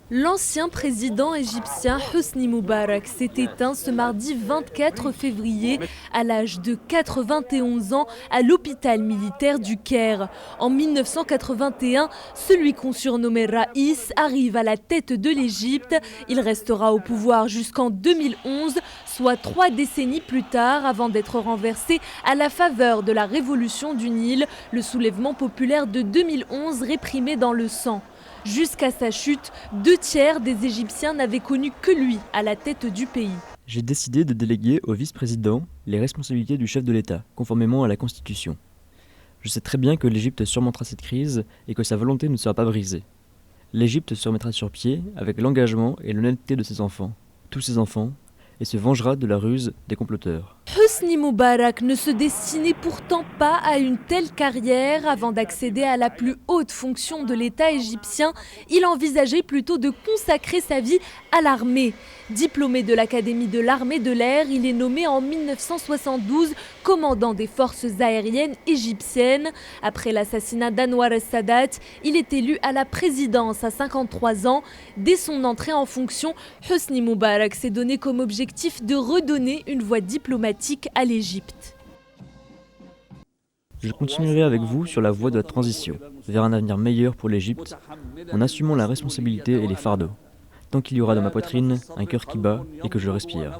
L'ancien président égyptien Hosni Moubarak s'est éteint ce mardi 24 février à l'âge de 91 ans à l'hôpital militaire du Caire. En 1981, celui qu'on surnommait Raïs arrive à la tête de l'Égypte. Il restera au pouvoir jusqu'en 2011, soit 3 décennies plus tard, avant d'être renversé à la faveur de la révolution du Nil, le soulèvement populaire de 2011 réprimé dans le sang. Jusqu'à sa chute, 2/3 des Égyptiens n'avaient connu que lui à la tête du pays. J'ai décidé de déléguer au vice-président les responsabilités du chef de l'État, conformément à la Constitution. Je sais très bien que l'Égypte surmontera cette crise et que sa volonté ne sera pas brisée. L'Égypte se remettra sur pied avec l'engagement et l'honnêteté de ses enfants, tous ses enfants, et se vengera de la ruse des comploteurs. Hosni Moubarak ne se destinait pourtant pas à une telle carrière. Avant d'accéder à la plus haute fonction de l'État égyptien, il envisageait plutôt de consacrer sa vie à l'armée. Diplômé de l'Académie de l'armée de l'air, il est nommé en 1972 commandant des forces aériennes égyptiennes. Après l'assassinat d'Anwar el-Sadat, il est élu à la présidence à 53 ans. Dès son entrée en fonction, Hosni Moubarak s'est donné comme objectif de redonner une voie diplomatique à l'Égypte. Je continuerai avec vous sur la voie de la transition, vers un avenir meilleur pour l'Égypte, en assumant la responsabilité et les fardeaux, tant qu'il y aura dans ma poitrine un cœur qui bat et que je respire.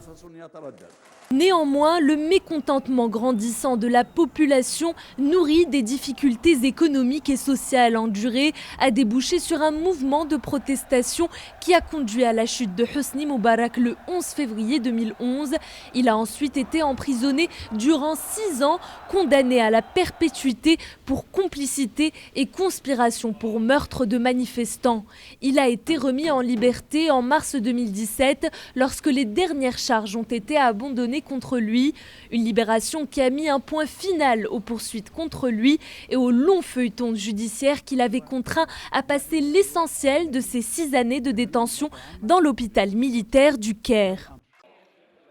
Néanmoins, le mécontentement grandissant de la population, nourri des difficultés économiques et sociales endurées, a débouché sur un mouvement de protestation qui a conduit à la chute de Hosni Moubarak le 11 février 2011. Il a ensuite été emprisonné durant 6 ans, condamné à la perpétuité pour complicité et conspiration pour meurtre de manifestants. Il a été remis en liberté en mars 2017 lorsque les dernières charges ont été abandonnées contre lui, une libération qui a mis un point final aux poursuites contre lui et au long feuilleton judiciaire qui l'avait contraint à passer l'essentiel de ses 6 années de détention dans l'hôpital militaire du Caire.